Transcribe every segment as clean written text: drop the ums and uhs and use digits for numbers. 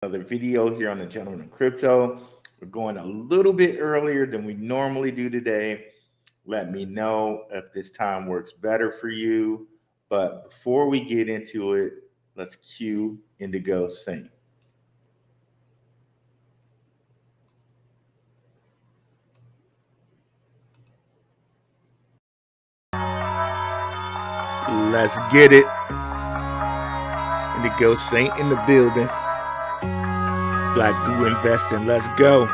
another video here on the Gentleman of Crypto. We're going a little bit earlier than we normally do today. Let me know if this time works better for you. But before we get into it, let's cue Indigo Saint. Let's get it. Indigo Saint in the building. Blackrue investing. Let's go.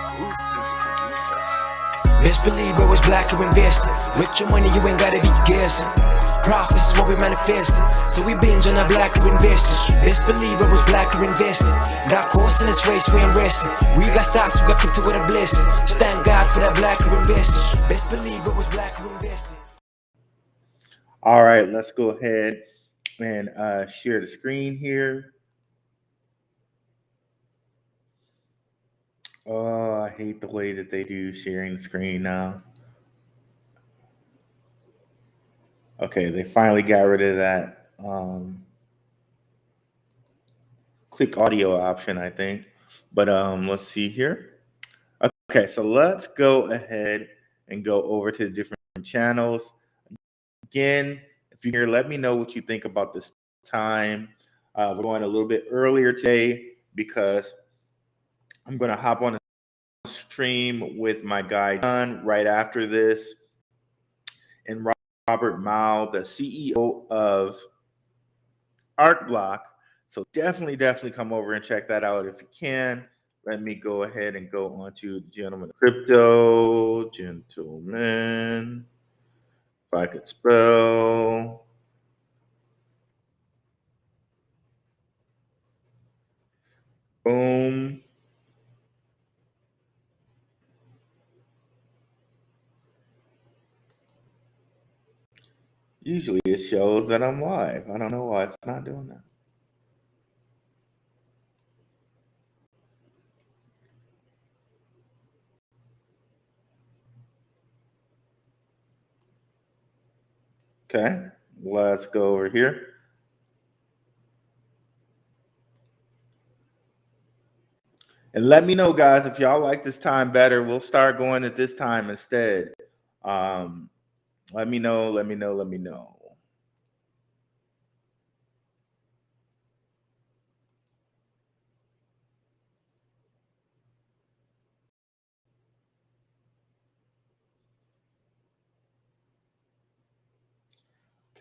Who's this producer? Best believe I was Blackrue investing. With your money, you ain't gotta be guessing. Profits is what we manifesting. So we binge on that Blackrue investing. Best believe I was Blackrue investing. Got course in this race, we ain't resting. We got stocks, we got crypto with a blessing. So thank God for that Blackrue investing. Best believe I was Blackrue investing. All right, let's go ahead and share the screen here. Oh, I hate the way that they do sharing the screen now. Okay, they finally got rid of that click audio option, I think. But let's see here. Okay, so let's go ahead and go over to the different channels. Again, if you're here, let me know what you think about this time. We're going a little bit earlier today because I'm going to hop on a stream with my guy John right after this. And Robert Mao, the CEO of ArtBlock. So definitely come over and check that out if you can. Let me go ahead and go on to Gentleman Crypto, Gentleman. If I could spell. Boom. Usually it shows that I'm live. I don't know why it's not doing that. Okay, let's go over here. And let me know, guys, if y'all like this time better. We'll start going at this time instead. Let me know.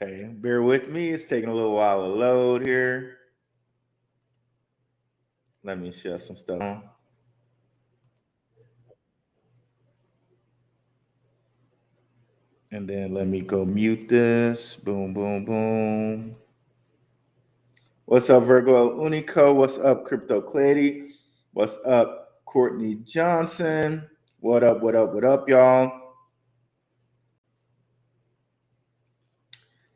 Okay, bear with me. It's taking a little while to load here. Let me share some stuff. And then let me go mute this. Boom, boom, boom. What's up, Virgo Unico? What's up, Crypto Clady? What's up, Courtney Johnson? What up, y'all?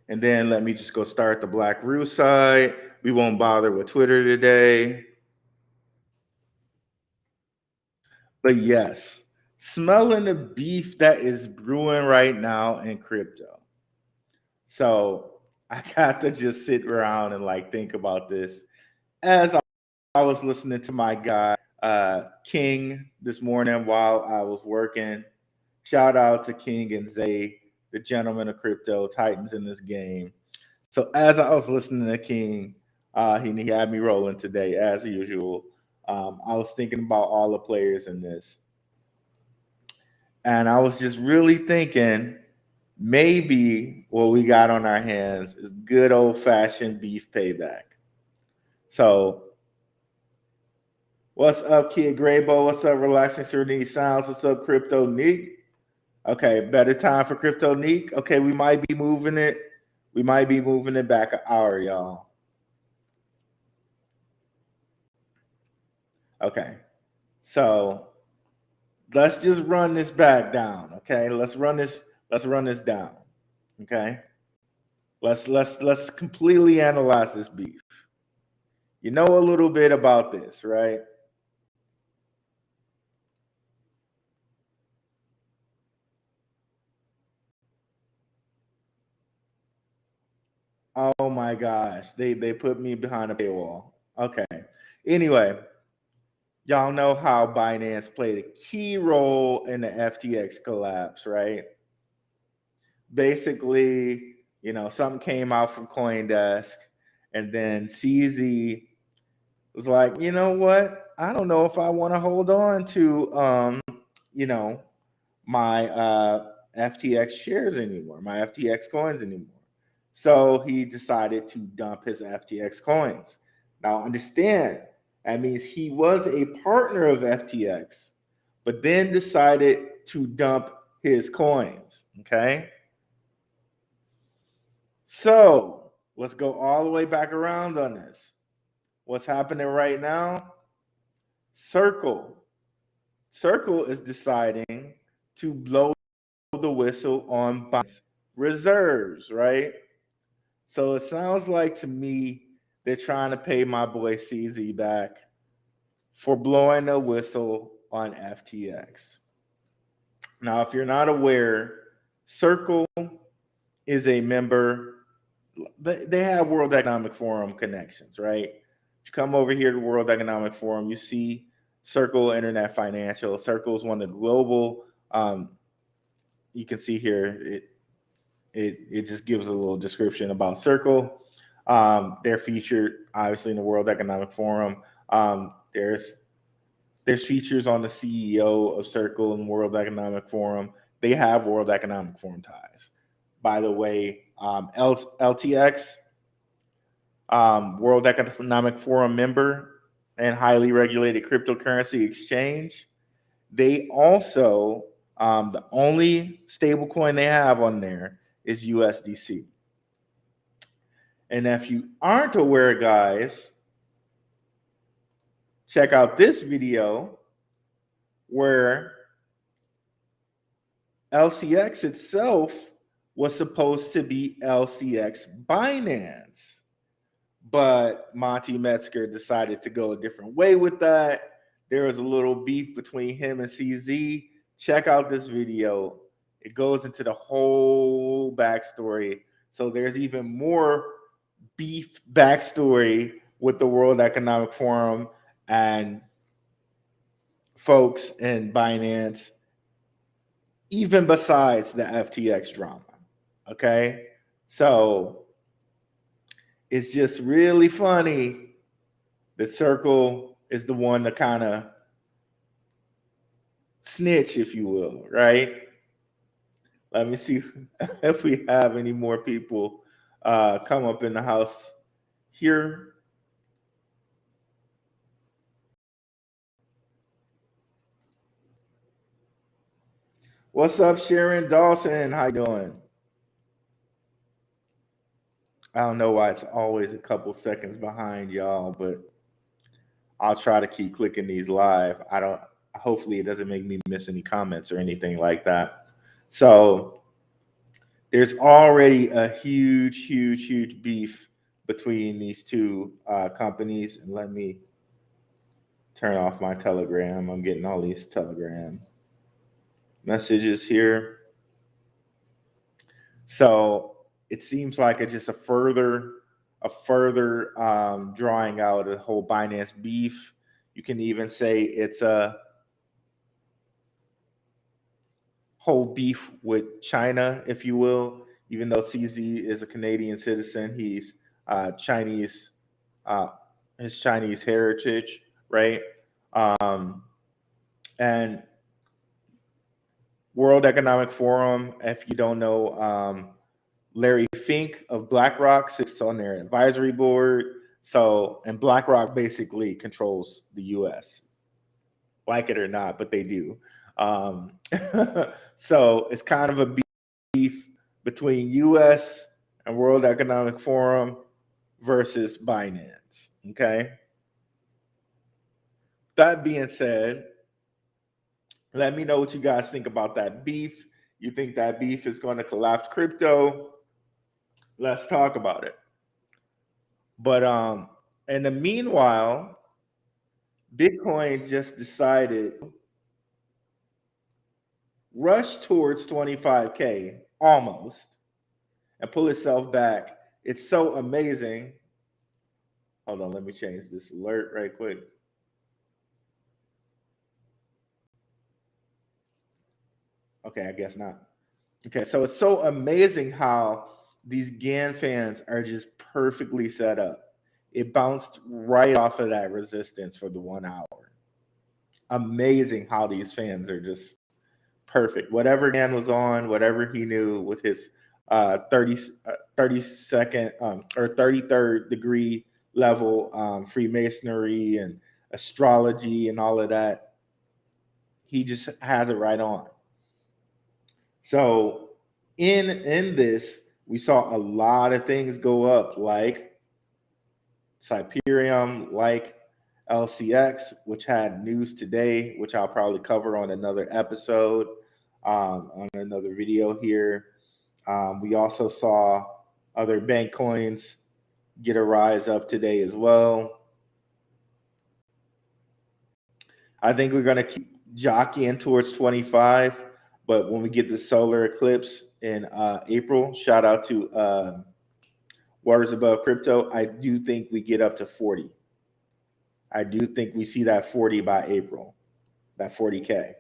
And then let me just go start the Blackrue side. We won't bother with Twitter today. But yes, smelling the beef that is brewing right now in crypto. So I got to just sit around and like think about this as I was listening to my guy King this morning while I was working. Shout out to King and Zay, the gentlemen of crypto, titans in this game. So as I was listening to King, he had me rolling today as usual. I was thinking about all the players in this. And I was just really thinking maybe what we got on our hands is good old fashioned beef payback. So, what's up, Kid Graybo? What's up, Relaxing Serenity Sounds? What's up, Crypto Neek? Okay, better time for Crypto Neek. Okay, we might be moving it. We might be moving it back an hour, y'all. Okay, so let's just run this back down. Okay, let's run this down. Okay, let's completely analyze this beef. You know a little bit about this, right? Oh my gosh, they put me behind a paywall. Okay. Anyway, y'all know how Binance played a key role in the FTX collapse, right? Basically, something came out from CoinDesk, and then CZ was like, you know what? I don't know if I want to hold on to, you know, my FTX shares anymore, my FTX coins anymore. So he decided to dump his FTX coins. Now, understand, that means he was a partner of FTX, but then decided to dump his coins. Okay. So let's go all the way back around on this. What's happening right now? Circle. Circle is deciding to blow the whistle on Binance reserves, right? So it sounds like to me they're trying to pay my boy CZ back for blowing the whistle on FTX. Now, if you're not aware, Circle is a member. They have World Economic Forum connections, right? If you come over here to World Economic Forum, you see Circle Internet Financial. Circle is one of the global. You can see here it just gives a little description about Circle. They're featured obviously in the World Economic Forum. There's features on the CEO of Circle and World Economic Forum. They have World Economic Forum ties. By the way, LTX, World Economic Forum member and highly regulated cryptocurrency exchange. They also, the only stable coin they have on there is USDC. And if you aren't aware, guys, check out this video where LCX itself was supposed to be LCX Binance. But Monty Metzger decided to go a different way with that. There was a little beef between him and CZ. Check out this video. It goes into the whole backstory. So there's even more beef backstory with the World Economic Forum and folks in Binance, even besides the FTX drama. Okay? So it's just really funny that Circle is the one to kind of snitch, if you will, right? Let me see if we have any more people come up in the house here. What's up, Sharon Dawson? How you doing? I don't know why it's always a couple seconds behind y'all, but I'll try to keep clicking these live. Hopefully it doesn't make me miss any comments or anything like that. So there's already a huge beef between these two companies. And let me turn off my Telegram. I'm getting all these Telegram messages here. So it seems like it's just a further drawing out of the whole Binance beef. You can even say it's a whole beef with China, if you will. Even though CZ is a Canadian citizen, he's Chinese, his Chinese heritage, right? And World Economic Forum, if you don't know, Larry Fink of BlackRock sits on their advisory board. So, and BlackRock basically controls the U.S., like it or not, but they do. So it's kind of a beef between U.S. and World Economic Forum versus Binance. Okay. That being said, let me know what you guys think about that beef. You think that beef is going to collapse crypto? Let's talk about it. But in the meanwhile, Bitcoin just decided rush towards 25K almost and pull itself back It's so amazing. Hold on, let me change this alert right quick. Okay, I guess not. Okay, so it's so amazing how these GAN fans are just perfectly set up. It bounced right off of that resistance for the 1 hour. Amazing how these fans are just perfect. Whatever GAN was on, whatever he knew with his 30, 32nd or 33rd degree level Freemasonry and astrology and all of that, he just has it right on. So in this, we saw a lot of things go up, like Cyperium, like LCX, which had news today, which I'll probably cover on another episode, on another video here. We also saw other bank coins get a rise up today as well. I think we're going to keep jockeying towards 25, but when we get the solar eclipse in April, shout out to Waters Above Crypto, I do think we get up to 40. I do think we see that 40 by April, that 40K.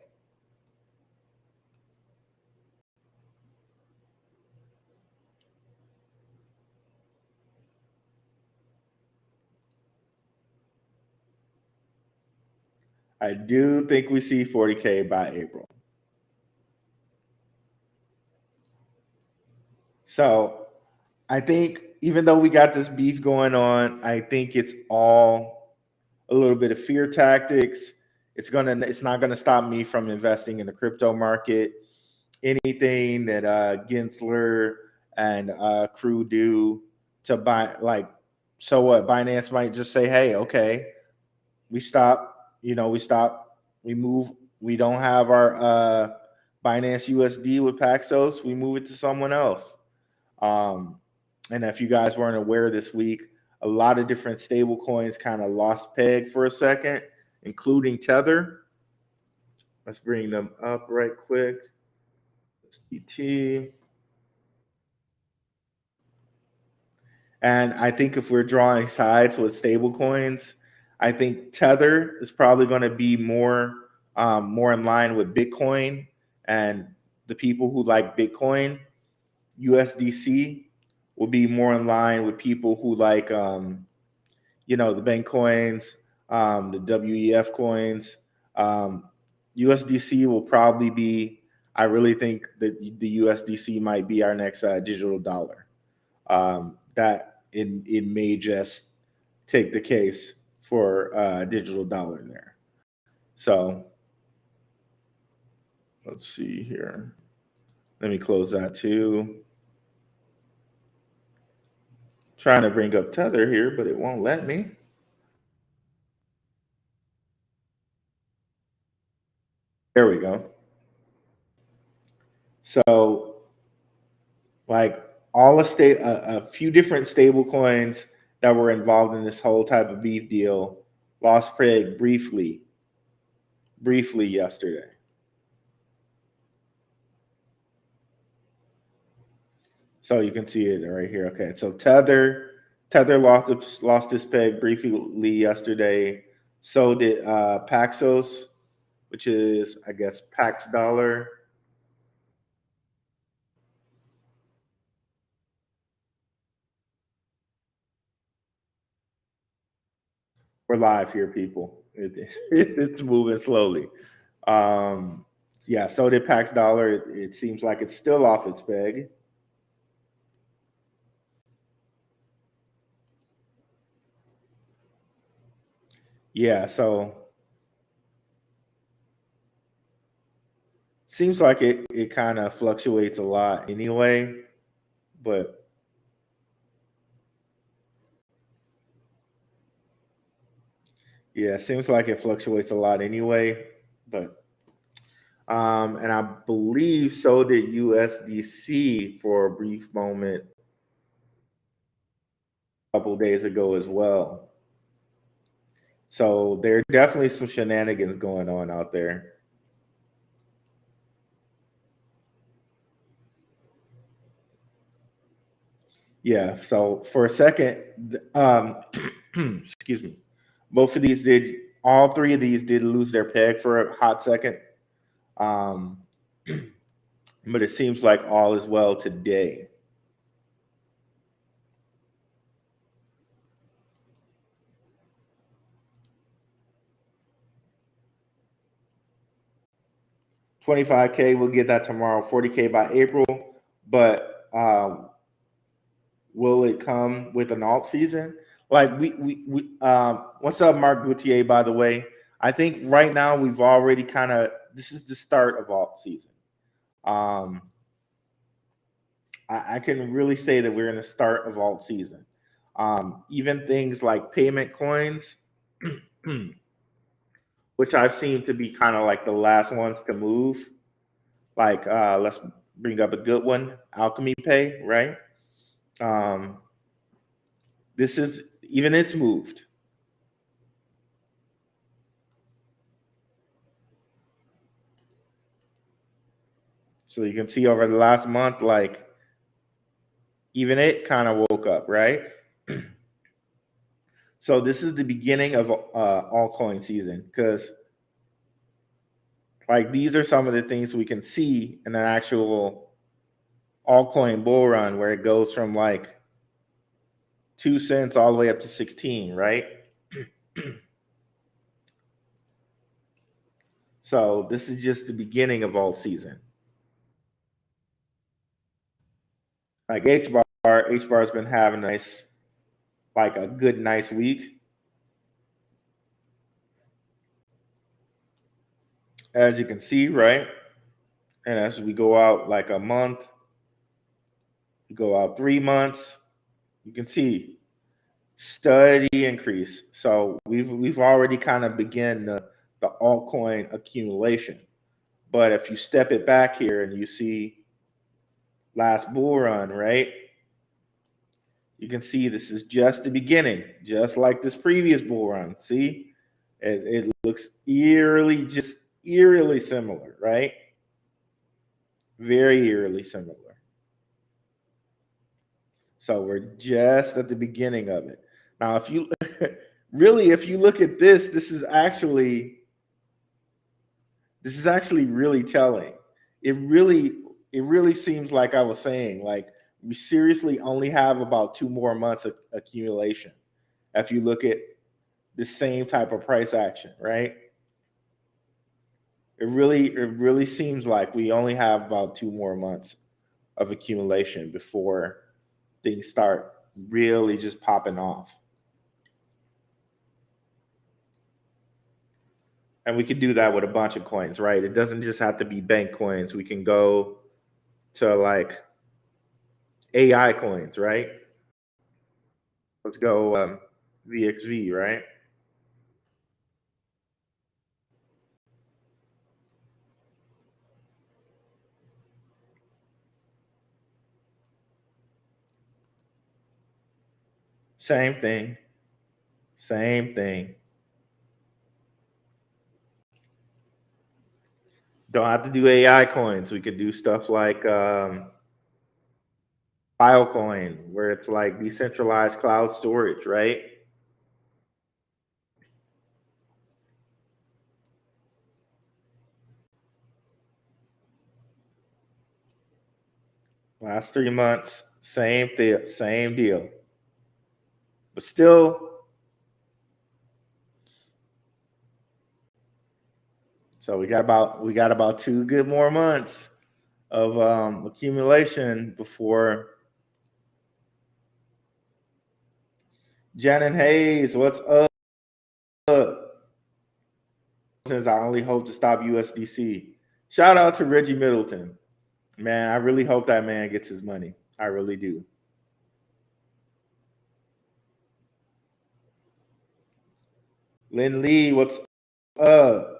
I do think we see 40K by April. So I think even though we got this beef going on, I think it's all a little bit of fear tactics. It's not gonna stop me from investing in the crypto market. Anything that Gensler and crew do to buy, like, so what? Binance might just say, "Hey, okay, we stop. We stop. We move. We don't have our Binance USD with Paxos. We move it to someone else." And if you guys weren't aware this week, a lot of different stable coins kind of lost peg for a second, including Tether. Let's bring them up right quick. SDT. And I think if we're drawing sides with stable coins, I think Tether is probably going to be more in line with Bitcoin and the people who like Bitcoin. USDC will be more in line with people who like the bank coins, the WEF coins. USDC will probably be. I really think that the USDC might be our next digital dollar. That it may just take the case for digital dollar there. So let's see here. Let me close that too. Trying to bring up Tether here, but it won't let me. There we go. So, like a few different stable coins that were involved in this whole type of beef deal lost peg briefly yesterday. So you can see it right here. Okay, so Tether lost its peg briefly yesterday. So did Paxos, which is, I guess, Pax Dollar. We're live here, people. It's moving slowly. Yeah, so did Pax Dollar. It seems like it's still off its peg. Yeah, so seems like it kind of fluctuates a lot anyway, but yeah, seems like it fluctuates a lot anyway, but and I believe so did USDC for a brief moment a couple days ago as well. So there are definitely some shenanigans going on out there. Yeah. So for a second, excuse me, both of these did, all three of these did lose their peg for a hot second. Um, but it seems like all is well today. $25K, we'll get that tomorrow. $40K by April, but will it come with an alt season? Like what's up, Mark Gauthier? By the way, I think right now we've already kind of, this is the start of alt season. Um, I can really say that we're in the start of alt season. Even things like payment coins, which I've seen to be kind of like the last ones to move. Like let's bring up a good one, Alchemy Pay, right? Um, this is, even it's moved. So you can see over the last month, like even it kind of woke up, right? So this is the beginning of altcoin season, because like these are some of the things we can see in an actual altcoin bull run, where it goes from like 2 cents all the way up to 16, right? So this is just the beginning of alt season. Like H bar has been having a nice, like a good nice week. As you can see, right? And as we go out like a month, we go out 3 months, you can see steady increase. So we've already kind of begun the altcoin accumulation. But if you step it back here and you see last bull run, right? You can see this is just the beginning, just like this previous bull run. See, it looks just eerily similar, right? Very eerily similar. So we're just at the beginning of it. Now, if you really, if you look at this, this is actually really telling. It really, it really seems like I was saying, like we seriously only have about 2 more months of accumulation. If you look at the same type of price action, right? It really seems like we only have about 2 more months of accumulation before things start really just popping off. And we can do that with a bunch of coins, right? It doesn't just have to be bank coins. We can go to like AI coins, right? Let's go VXV, right? Same thing. Same thing. Don't have to do AI coins. We could do stuff like Filecoin, where it's like decentralized cloud storage, right? Last 3 months, same deal. But still, so we got about 2 good more months of accumulation before. Janet Hayes, what's up? Since I only hope to stop USDC. Shout out to Reggie Middleton. Man, I really hope that man gets his money. I really do. Lynn Lee, what's up?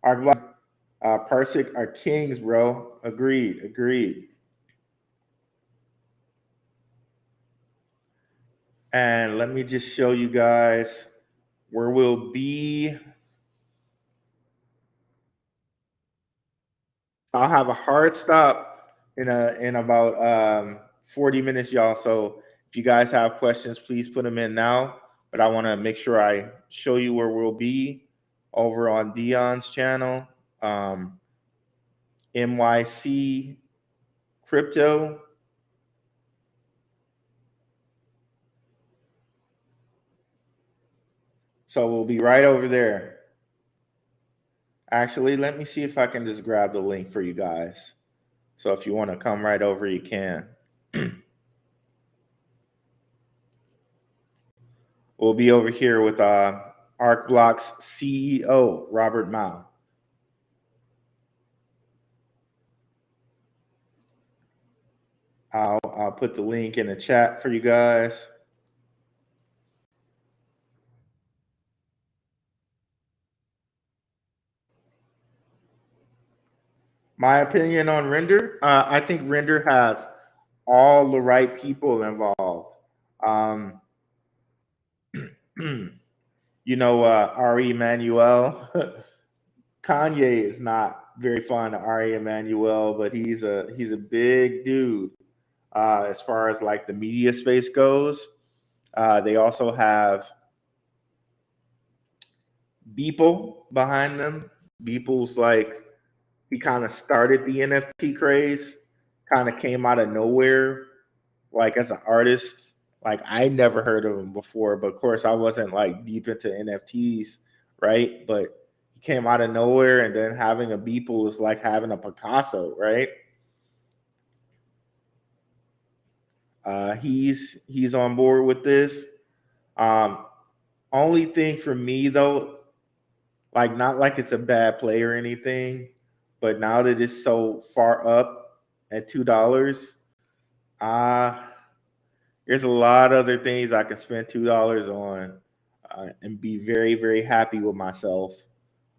Our Parsec are kings, bro. Agreed. Agreed. And let me just show you guys where we'll be. I'll have a hard stop in about 40 minutes, y'all. So if you guys have questions, please put them in now. But I want to make sure I show you where we'll be over on Dion's channel, MYC Crypto. So we'll be right over there. Actually, let me see if I can just grab the link for you guys. So if you want to come right over, you can. We'll be over here with ArcBlock's CEO, Robert Mao. I'll put the link in the chat for you guys. My opinion on Render, I think Render has all the right people involved. Ari Emanuel. Kanye is not very fond of Ari Emanuel, but he's a big dude as far as like the media space goes. They also have Beeple behind them. Beeple's like, he kind of started the NFT craze, kind of came out of nowhere, like as an artist. Like I never heard of him before, but of course I wasn't like deep into NFTs, right? But he came out of nowhere, and then having a Beeple is like having a Picasso, right? He's on board with this. Only thing for me though, like not like it's a bad play or anything, but now that it's so far up at $2, there's a lot of other things I can spend $2 on and be very, very happy with myself.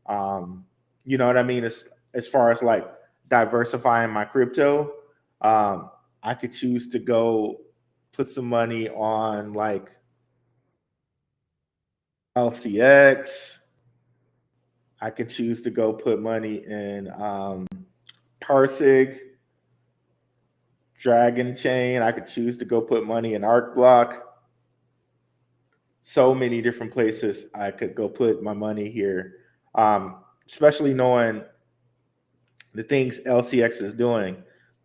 You know what I mean? As far as like diversifying my crypto, I could choose to go put some money on like LCX. I could choose to go put money in Parsig, Dragon Chain. I could choose to go put money in ArcBlock. So many different places I could go put my money here, especially knowing the things LCX is doing.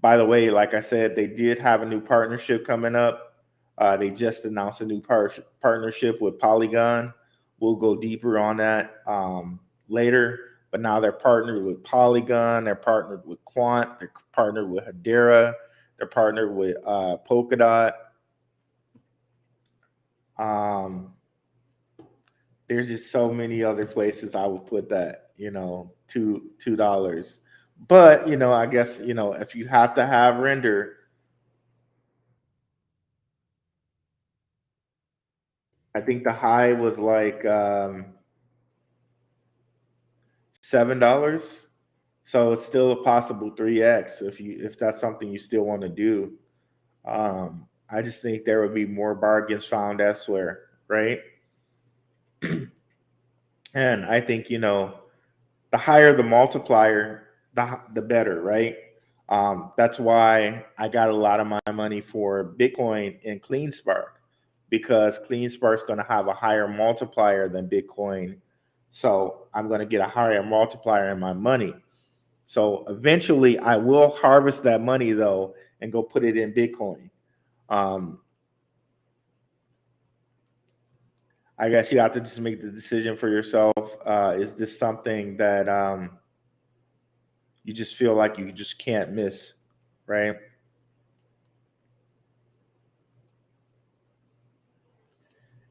By the way, like I said, they did have a new partnership coming up. They just announced a new partnership with Polygon. We'll go deeper on that later. But now they're partnered with Polygon. They're partnered with Quant. They're partnered with Hedera. They're partnered with Polkadot. There's just so many other places I would put that, $2. But I guess if you have to have Render, I think the high was like $7. So it's still a possible 3x if that's something you still want to do. I just think there would be more bargains found elsewhere, right? And I think the higher the multiplier, the better, right? That's why I got a lot of my money for Bitcoin in CleanSpark, because CleanSpark is going to have a higher multiplier than Bitcoin. So I'm going to get a higher multiplier in my money. So eventually I will harvest that money though and go put it in Bitcoin. I guess you have to just make the decision for yourself. Is this something that you just feel like you just can't miss, right?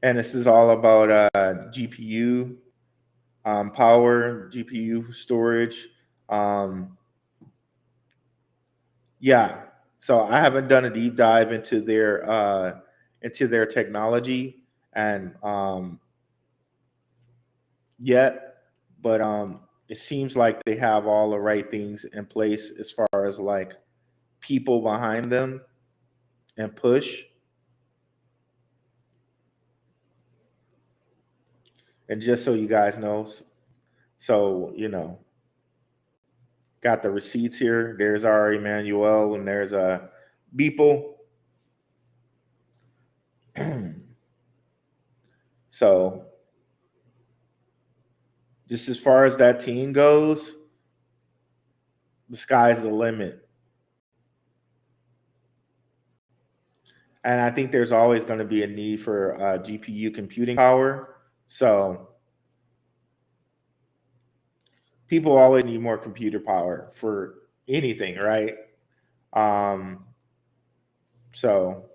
And this is all about GPU power, GPU storage. Yeah, so I haven't done a deep dive into their technology and yet, but it seems like they have all the right things in place as far as like people behind them and push. And just so you guys know, so got the receipts here. There's our Emmanuel and there's a Beeple. So just as far as that team goes, the sky's the limit. And I think there's always going to be a need for GPU computing power. So people always need more computer power for anything, right? Um, so,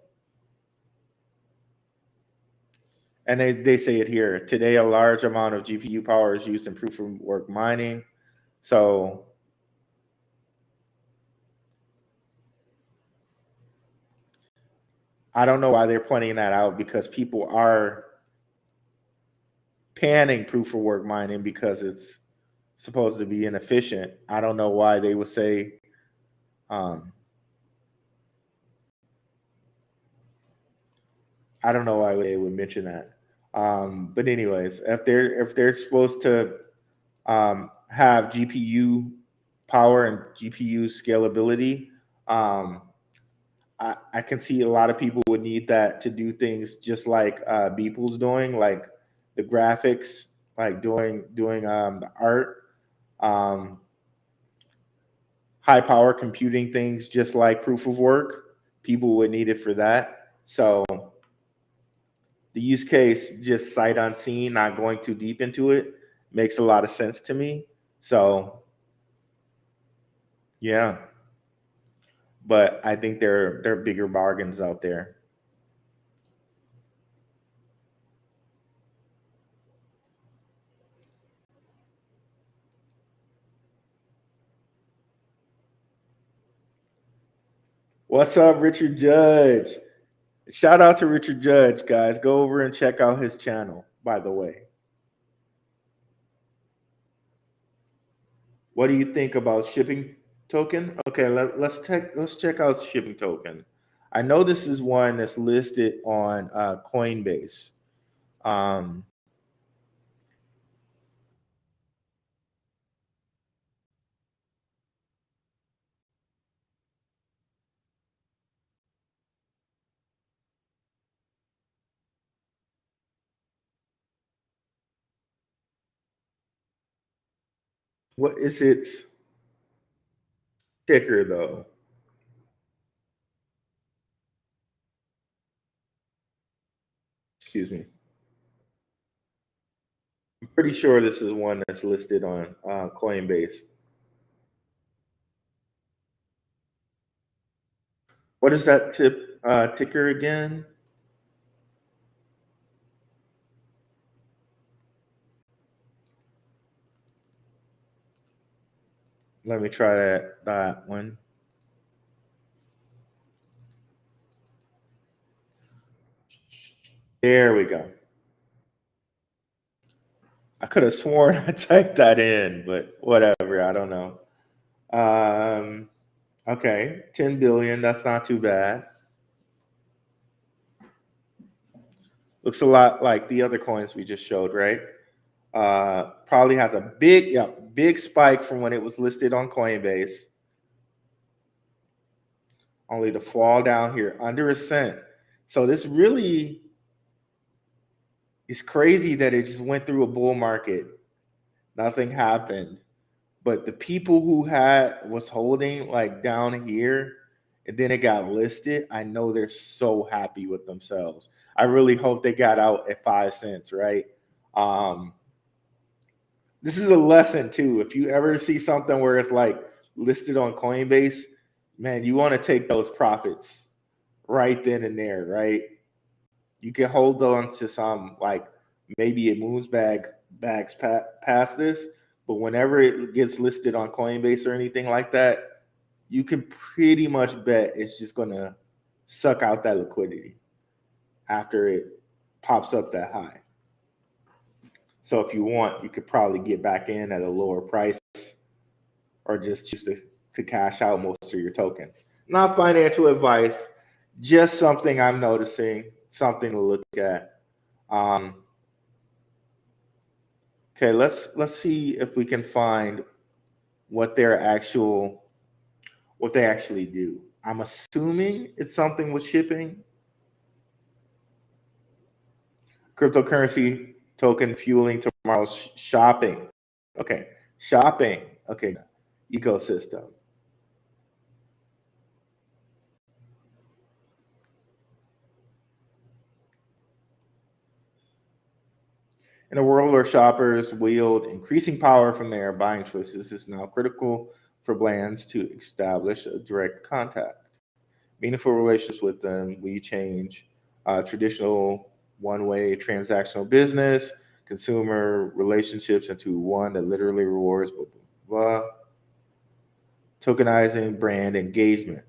and they say it here today, a large amount of GPU power is used in proof of work mining. So, I don't know why they're pointing that out because people are panning proof of work mining because it's supposed to be inefficient. I don't know why they would say, I don't know why they would mention that. But anyways, if they're supposed to have GPU power and GPU scalability, I can see a lot of people would need that to do things just like Beeple's doing, like the graphics, like doing the art, um, high power computing things, just like proof of work. People would need it for that. So the use case, just sight unseen, not going too deep into it, makes a lot of sense to me. So yeah, but I think there are bigger bargains out there. What's up, Richard Judge? Shout out to Richard Judge, guys. Go over and check out his channel, by the way. What do you think about shipping token? Okay, let's check out shipping token. I know this is one that's listed on Coinbase. Um, what is its ticker though? Excuse me. I'm pretty sure this is one that's listed on Coinbase. What is that ticker again? Let me try that one. There we go. I could have sworn I typed that in, but whatever. I don't know. Um, okay, 10 billion. That's not too bad. Looks a lot like the other coins we just showed, right? Probably has a big spike from when it was listed on Coinbase, only to fall down here under a cent. So this really is crazy that it just went through a bull market. Nothing happened. But the people who was holding like down here and then it got listed, I know they're so happy with themselves. I really hope they got out at 5 cents, right? Um, this is a lesson too. If you ever see something where it's like listed on Coinbase, man, you want to take those profits right then and there, right? You can hold on to some, like maybe it moves bags past this, but whenever it gets listed on Coinbase or anything like that, you can pretty much bet it's just gonna suck out that liquidity after it pops up that high. So if you want, you could probably get back in at a lower price or just choose to cash out most of your tokens. Not financial advice, just something I'm noticing, something to look at. Okay, let's see if we can find what what they actually do. I'm assuming it's something with shipping. Cryptocurrency token fueling tomorrow's shopping. Okay, shopping. Okay, ecosystem. In a world where shoppers wield increasing power from their buying choices, it's now critical for brands to establish a direct contact, meaningful relationships with them. We change traditional one-way transactional business, consumer relationships into one that literally rewards blah, blah, blah. Tokenizing brand engagement.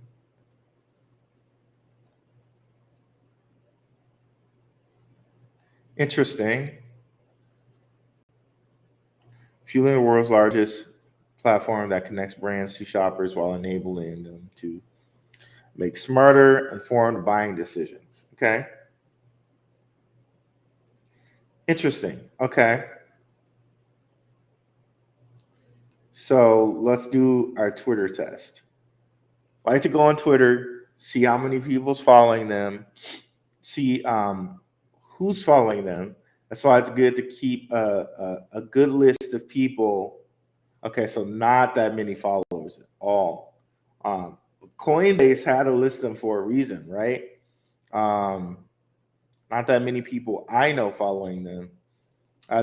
Interesting. Fueling the world's largest platform that connects brands to shoppers while enabling them to make smarter, informed buying decisions. Okay. Interesting. Okay. So let's do our Twitter test. I like to go on Twitter, see how many people's following them, see who's following them. That's why it's good to keep a good list of people. Okay, so not that many followers at all. Coinbase had to list them for a reason, right? Not that many people I know following them.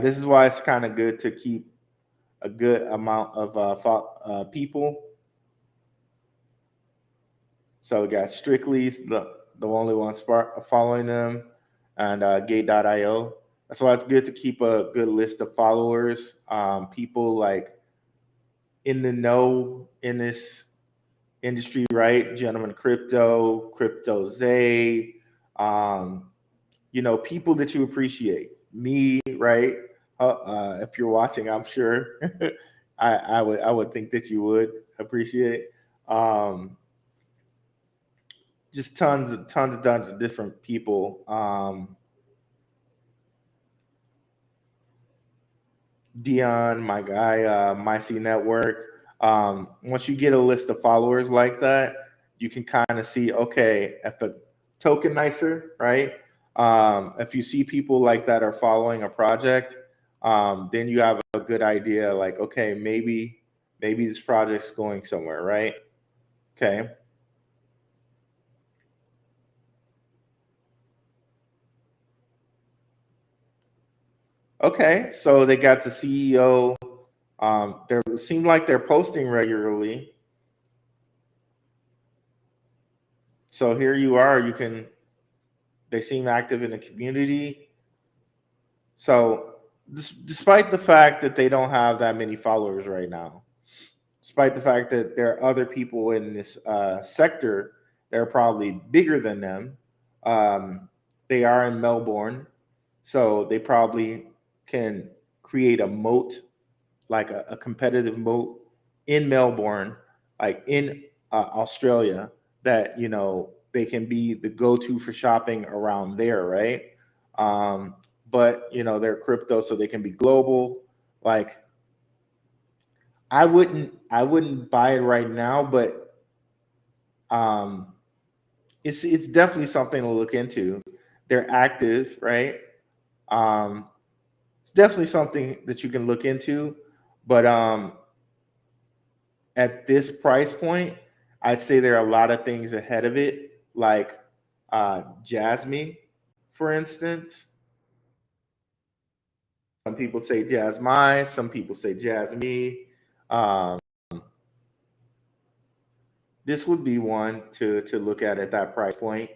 This is why it's kind of good to keep a good amount of people. So we got Strictly's the only one following them, and Gate.io. That's why it's good to keep a good list of followers, people like in the know in this industry, right? Gentleman Crypto Zay, people that you appreciate. Me, right? If you're watching, I'm sure I would think that you would appreciate. Just tons of different people. Dion, my guy, My C Network. Once you get a list of followers like that, you can kind of see, okay, if a tokenizer, right? If you see people like that are following a project, then you have a good idea, like, okay, maybe this project's going somewhere, right? Okay. Okay, so they got the CEO. They seem like they're posting regularly. So here you are. They seem active in the community. So despite the fact that they don't have that many followers right now, despite the fact that there are other people in this sector that are probably bigger than them, they are in Melbourne, so they probably can create a moat, like a competitive moat in Melbourne, like in Australia, that they can be the go-to for shopping around there, right? Um, but they're crypto, so they can be global. Like I wouldn't buy it right now, but um, it's definitely something to look into. They're active, right? Um, it's definitely something that you can look into, but at this price point, I'd say there are a lot of things ahead of it, like Jasmine, for instance. Some people say Jasmine, some people say Jasmine. Um, this would be one to look at that price point.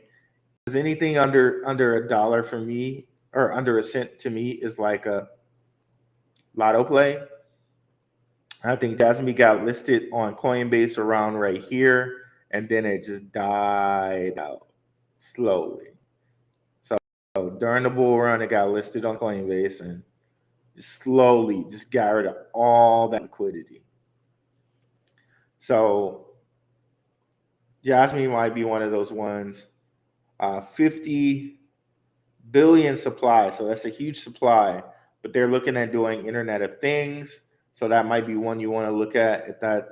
Because anything under a dollar for me, or under a cent to me, is like a lotto play. I think Jasmine got listed on Coinbase around right here, and then it just died out slowly. So during the bull run, it got listed on Coinbase and just slowly just got rid of all that liquidity. So Jasmine might be one of those ones. 50 billion supply, so that's a huge supply. But they're looking at doing Internet of Things, so that might be one you want to look at at that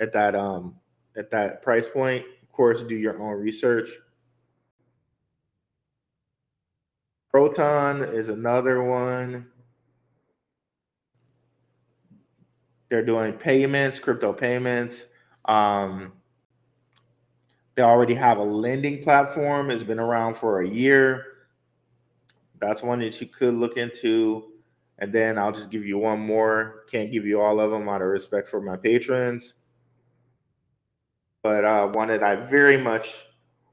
at that price point. Of course, do your own research. Proton is another one. They're doing payments, crypto payments. Um, they already have a lending platform. It's been around for a year. That's one that you could look into. And then I'll just give you one more. Can't give you all of them out of respect for my patrons. But one that I very much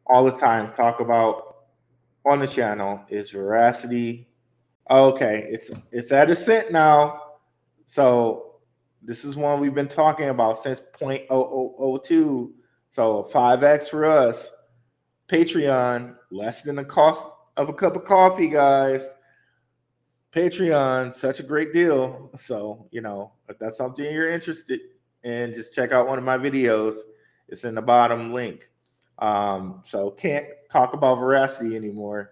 all the time talk about on the channel is Veracity. Okay, it's at a cent now. So this is one we've been talking about since 0.0002. So 5x for us. Patreon, less than the cost of a cup of coffee, guys. Patreon, such a great deal. So, if that's something you're interested in, just check out one of my videos. It's in the bottom link. So can't talk about Veracity anymore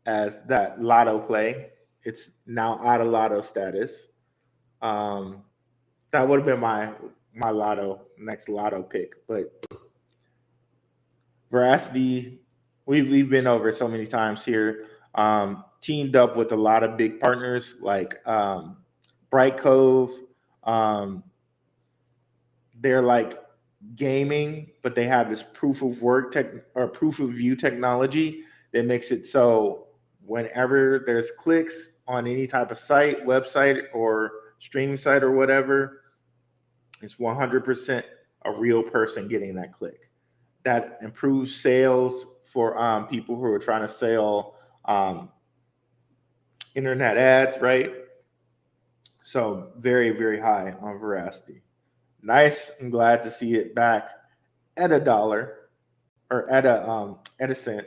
as that lotto play. It's now out of lotto status. That would have been my next lotto pick, but Veracity, we've been over so many times here. Teamed up with a lot of big partners like Bright Cove. They're like gaming, but they have this proof of work or proof of view technology that makes it so whenever there's clicks on any type of site, website, or streaming site or whatever, it's 100% a real person getting that click. That improves sales for people who are trying to sell internet ads, right? So very, very high on Veracity. Nice. I'm glad to see it back at $1 or at a cent.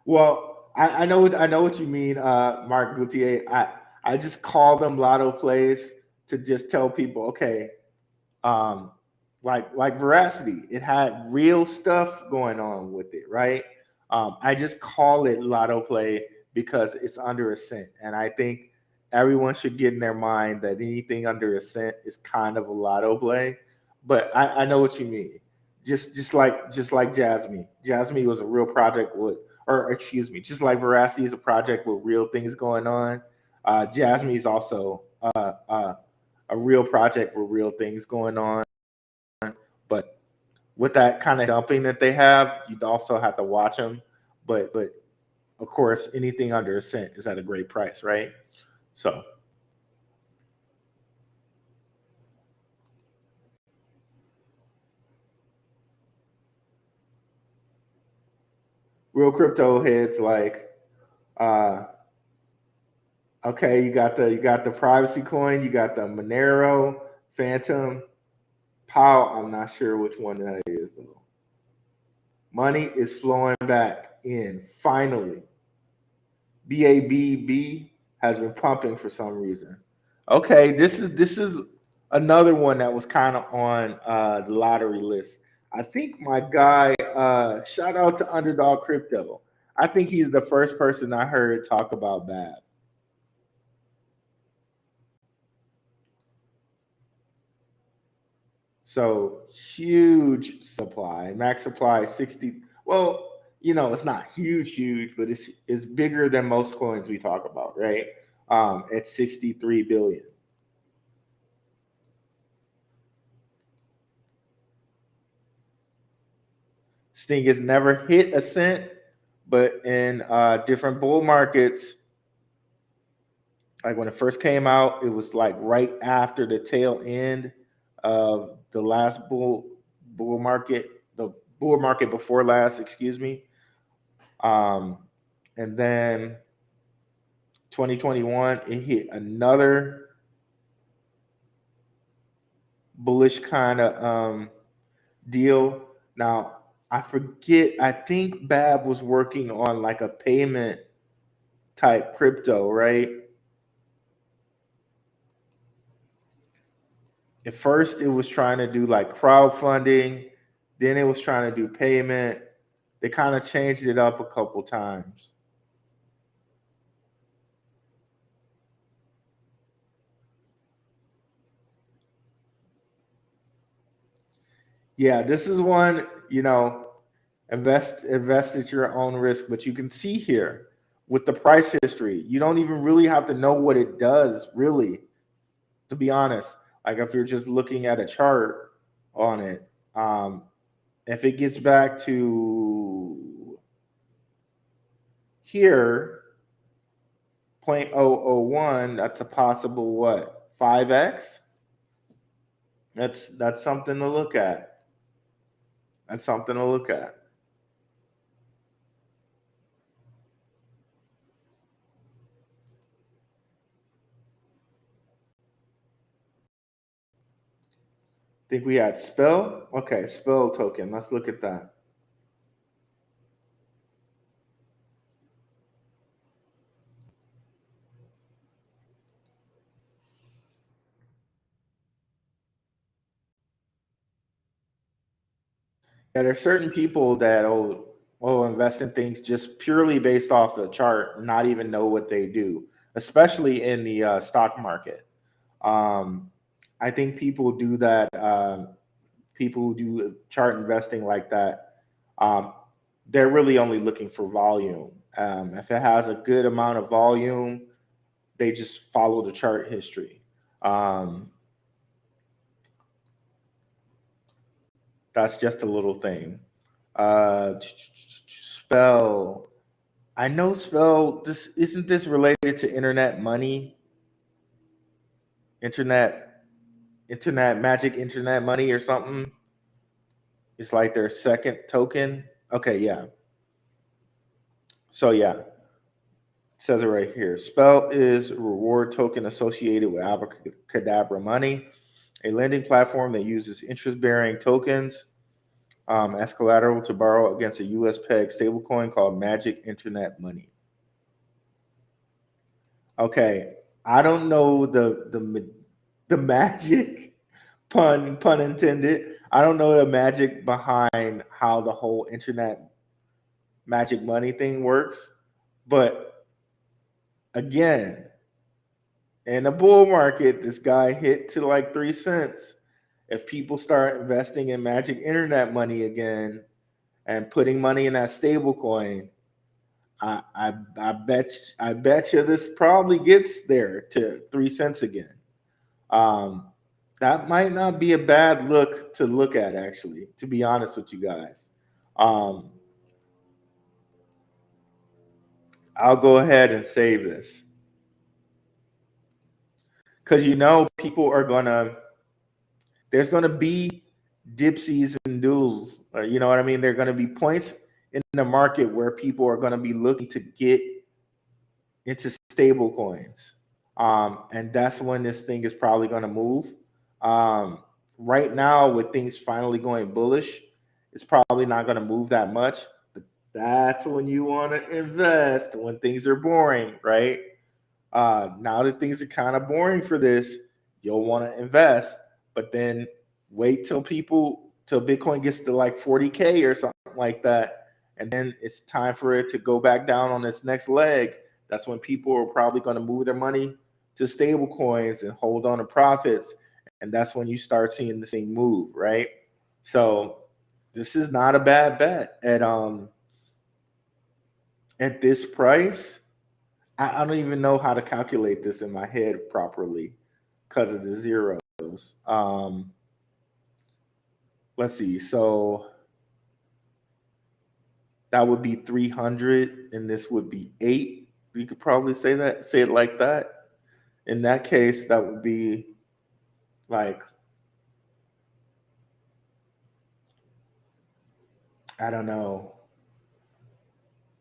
Well, I know what you mean, Mark Gauthier. I just call them lotto plays to just tell people, okay, um, like Veracity, it had real stuff going on with it, right? I just call it lotto play because it's under a cent, and I think everyone should get in their mind that anything under a cent is kind of a lotto play. But I know what you mean. Just like Jasmine. Jasmine was a real project with, or excuse me, just like Veracity is a project with real things going on. Jasmine is also a real project with real things going on. But with that kind of dumping that they have, you'd also have to watch them. But of course, anything under a cent is at a great price, right? So real crypto heads like uh okay, you got the privacy coin, you got the Monero, Phantom, Pow. I'm not sure which one that is though. Money is flowing back in finally. BABB has been pumping for some reason. Okay, this is another one that was kind of on the lottery list. I think my guy, shout out to Underdog Crypto. I think he's the first person I heard talk about BAB. So huge supply, max supply 60. Well, it's not huge, but it's bigger than most coins we talk about, right? At 63 billion. Sting has never hit a cent, but in different bull markets, like when it first came out, it was like right after the tail end of the last bull market, the bull market before last, excuse me. Um, and then 2021, it hit another bullish kind of deal. Now, I forget, I think Bab was working on like a payment type crypto, right? At first, it was trying to do like crowdfunding, then it was trying to do payment. They kind of changed it up a couple times. Yeah, this is one, invest at your own risk, but you can see here with the price history, you don't even really have to know what it does, really, to be honest. Like if you're just looking at a chart on it, if it gets back to here, 0.001, that's a possible what? 5x? That's something to look at. That's something to look at. Think we had spell. Okay, spell token. Let's look at that. Yeah, there's certain people that will invest in things just purely based off the chart, not even know what they do, especially in the stock market. Um, I think people do that. People who do chart investing like that, um, they're really only looking for volume. If it has a good amount of volume, they just follow the chart history. Um, that's just a little thing. Spell. I know spell. This isn't this related to internet money, internet, internet magic, internet money or something. It's like their second token. Okay, yeah. So yeah, it says it right here. Spell is a reward token associated with Abracadabra Money, a lending platform that uses interest-bearing tokens as collateral to borrow against a U.S. peg stablecoin called Magic Internet Money. Okay, I don't know the magic, pun intended. I don't know the magic behind how the whole internet magic money thing works, but again, in a bull market, this guy hit to like 3 cents. If people start investing in magic internet money again and putting money in that stable coin, I bet you this probably gets there to 3 cents again. Um, that might not be a bad look to look at, actually, to be honest with you guys. Um, I'll go ahead and save this because people are gonna. There's gonna be dipsies and duels. You know what I mean? There are gonna be points in the market where people are gonna be looking to get into stable coins. And that's when this thing is probably going to move. Um, right now, with things finally going bullish, it's probably not going to move that much. But that's when you want to invest when things are boring, right? Now that things are kind of boring for this, you'll want to invest, but then wait till Bitcoin gets to like 40K or something like that, and then it's time for it to go back down on its next leg. That's when people are probably going to move their money to stable coins and hold on to profits, and that's when you start seeing the thing move, right? So this is not a bad bet at this price. I don't even know how to calculate this in my head properly because of the zeros. Um, let's see. So that would be 300, and this would be 8. You could probably say it like that. In that case, that would be like, I don't know.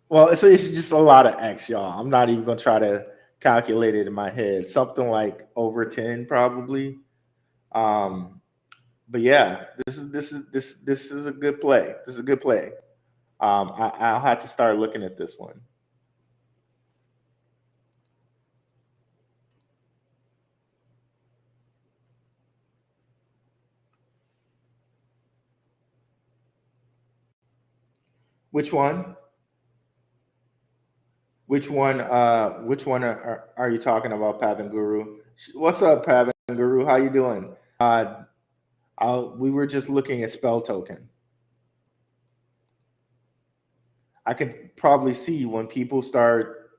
Well, it's just a lot of X, y'all. I'm not even gonna try to calculate it in my head. Something like over 10, probably. Um, but yeah, this is a good play. This is a good play. I'll have to start looking at this one. Which one? Which one are you talking about, Pavan Guru? What's up, Pavan Guru? How you doing? We were just looking at spell token. I could probably see when people start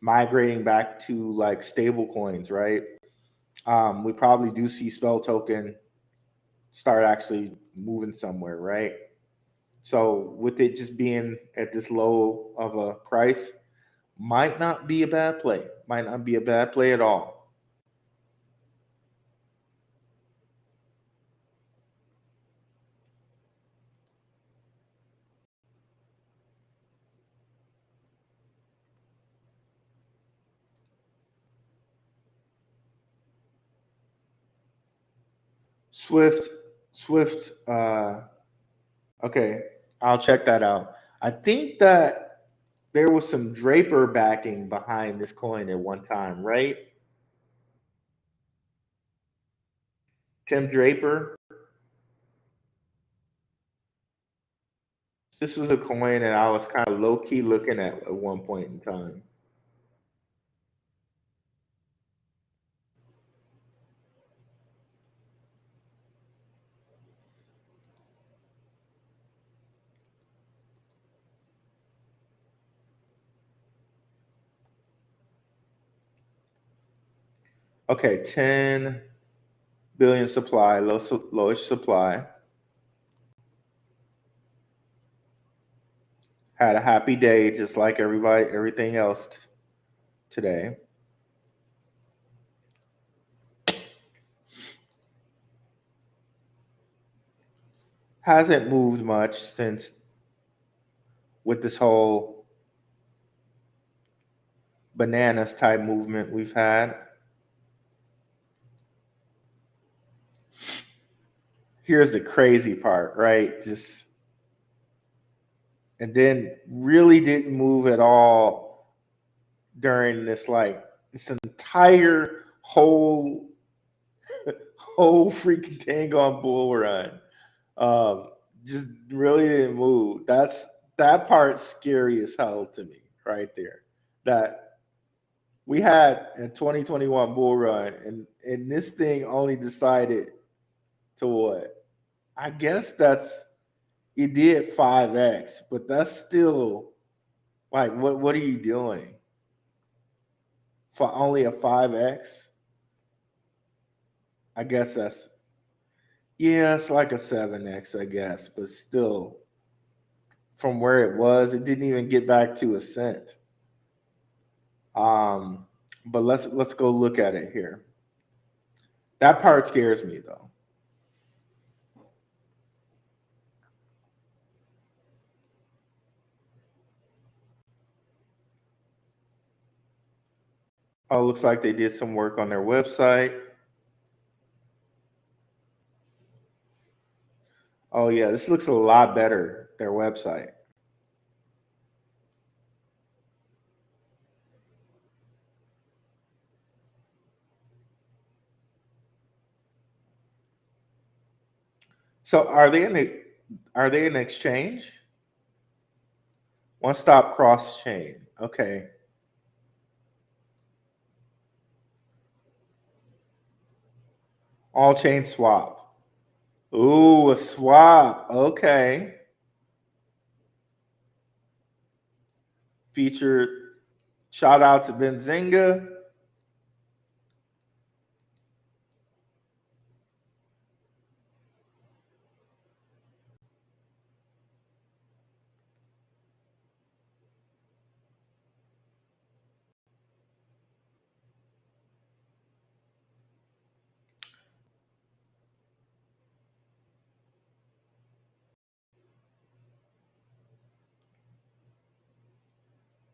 migrating back to like stable coins, right? We probably do see spell token start actually moving somewhere, right? So with it just being at this low of a price, might not be a bad play. Might not be a bad play at all. Swift, Swift. Okay, I'll check that out. I think that there was some Draper backing behind this coin at one time, right? Tim Draper. This was a coin that I was kind of low key looking at one point in time. Okay, 10 billion supply, lowest supply. Had a happy day, just like everybody, everything else today. Hasn't moved much since with this whole bananas type movement we've had. Here's the crazy part, right? Just and then really didn't move at all during this entire whole freaking dang on bull run. Um, just really didn't move. That part's scary as hell to me, right there. That we had a 2021 bull run, and this thing only decided to what? I guess it did 5x, but that's still like what are you doing for only a 5x? I guess that's yeah, it's like a 7x, I guess, but still from where it was, it didn't even get back to a cent. Um, but let's go look at it here. That part scares me though. Oh, looks like they did some work on their website. Oh yeah, this looks a lot better, their website. So are they an exchange? One stop cross chain. Okay. All chain swap. Ooh, a swap. Okay. Featured shout out to Benzinga.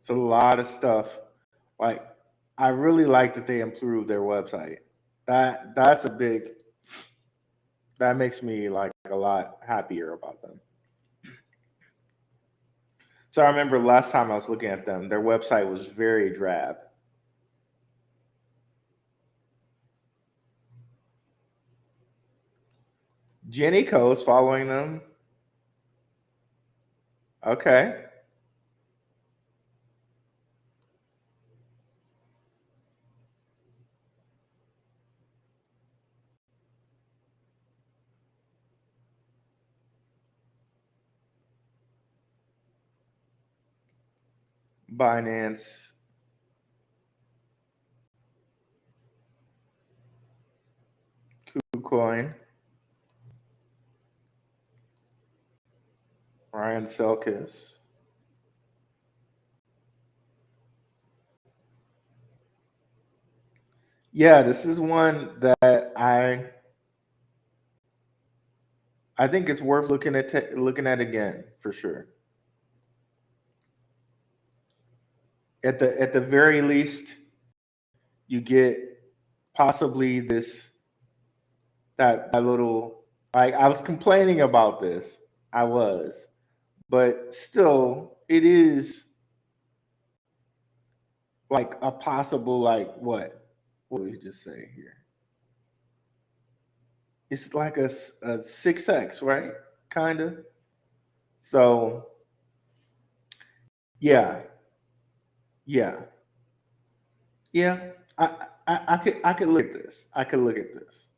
It's a lot of stuff. Like I really like that they improved their website. That's a big that makes me like a lot happier about them. So I remember last time I was looking at them, their website was very drab. Jenny Co is following them. Okay. Binance, KuCoin, Ryan Selkis. Yeah, this is one that I think it's worth looking at again for sure. At the very least, you get possibly this that little, like, I was complaining about this. I was, but still, it is like a possible, like, what do we just say here? It's like a 6x, right? Kind of. So yeah, yeah, yeah. I could look at this. I could look at this.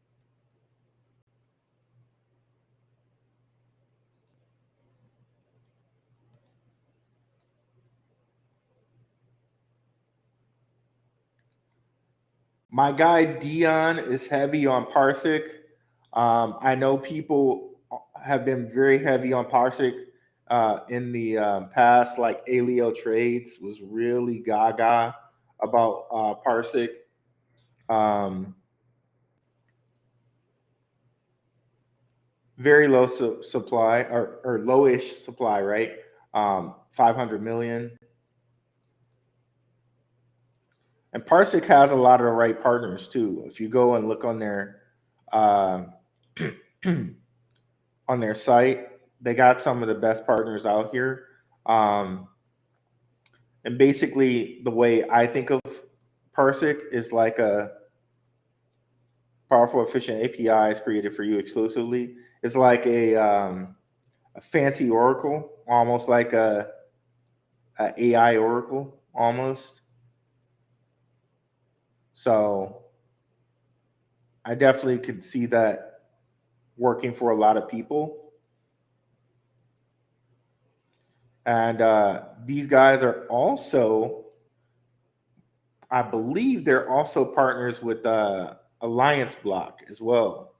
My guy Dion is heavy on Parsec. I know people have been very heavy on Parsec in the past. Like Alio Trades was really gaga about Parsec. Um, very low supply, or lowish supply, right? 500 million. And Parsec has a lot of the right partners too. If you go and look uh, on their site, they got some of the best partners out here. Um, and basically, the way I think of Parsec is like a powerful, efficient APIs created for you exclusively. It's like a fancy Oracle, almost like a AI Oracle, almost. So I definitely could see that working for a lot of people. And these guys are also, I believe, they're also partners with Alliance Block as well.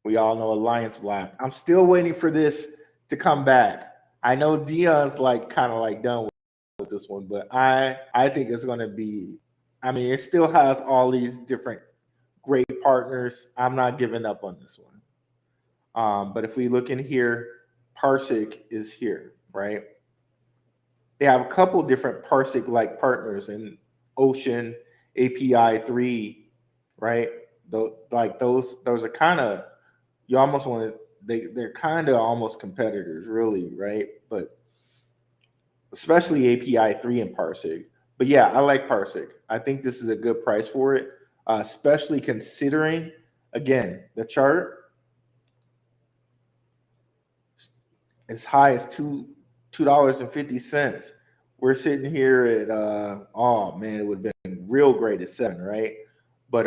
We all know Alliance Block. I'm still waiting for this to come back. I know Dion's like kind of like done with this one, but I think it's going to be. I mean, it still has all these different great partners. I'm not giving up on this one. But if we look in here, Parsec is here, right? They have a couple different Parsec like partners in Ocean, API 3, right? Like those are kind of, you almost want to, they're kind of almost competitors, really, right? But especially API 3 and Parsec. But yeah, I like Parsec. I think this is a good price for it, especially considering, again, the chart as high as $2.50. We're sitting here at oh man, it would have been real great at 7, right? But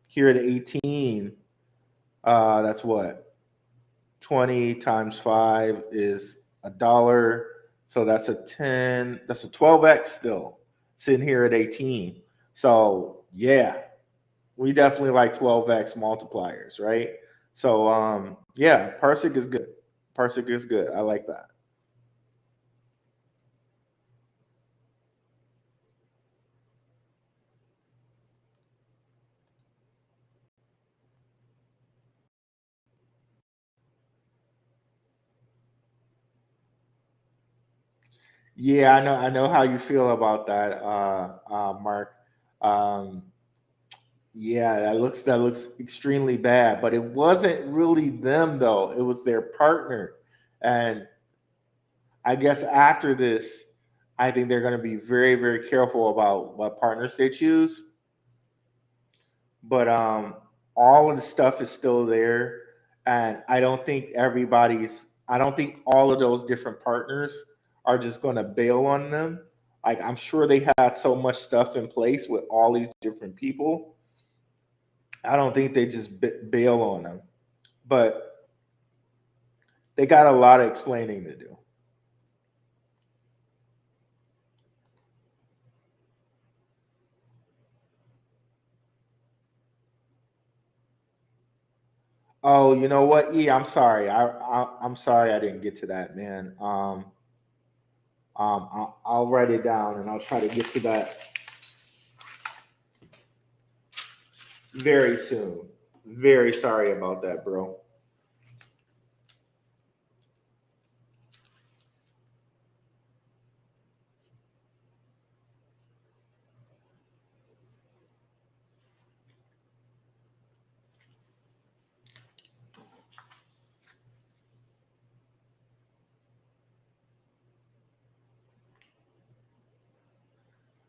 here at 18, that's what 20 times 5 is $1. So that's a 10, that's a 12x still sitting here at 18. So yeah, we definitely like 12x multipliers, right? So yeah, Parsec is good. Parsec is good. I like that. Yeah, I know how you feel about that, Mark. Um, yeah, that looks extremely bad, but it wasn't really them though. It was their partner, and I guess after this, I think they're going to be very, very careful about what partners they choose. But all of the stuff is still there, and I don't think all of those different partners are just going to bail on them. Like, I'm sure they had so much stuff in place with all these different people. I don't think they just bail on them, but they got a lot of explaining to do. Oh, you know what, E? I'm sorry. I'm sorry I didn't get to that, man. I'll write it down and I'll try to get to that very soon. Very sorry about that, bro.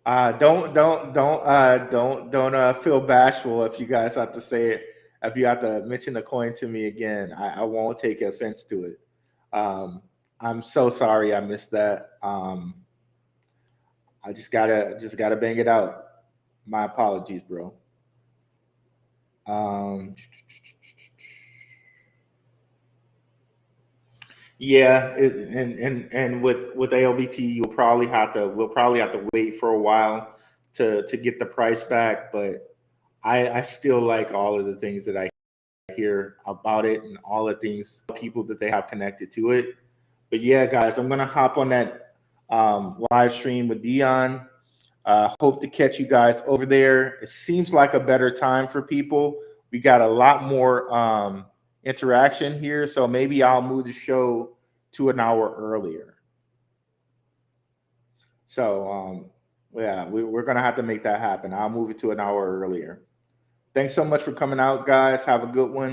Don't feel bashful if you guys have to say it. If you have to mention the coin to me again, I won't take offense to it. Um, I'm so sorry I missed that. I just gotta bang it out. My apologies, bro. Um, yeah, and with ALBT, we'll probably have to wait for a while to get the price back, but I still like all of the things that I hear about it and all the things people that they have connected to it. But yeah, guys, I'm gonna hop on that live stream with Dion. Hope to catch you guys over there. It seems like a better time for people. We got a lot more interaction here, so maybe I'll move the show to an hour earlier. So yeah, we're gonna have to make that happen. I'll move it to an hour earlier. Thanks so much for coming out, guys. Have a good one.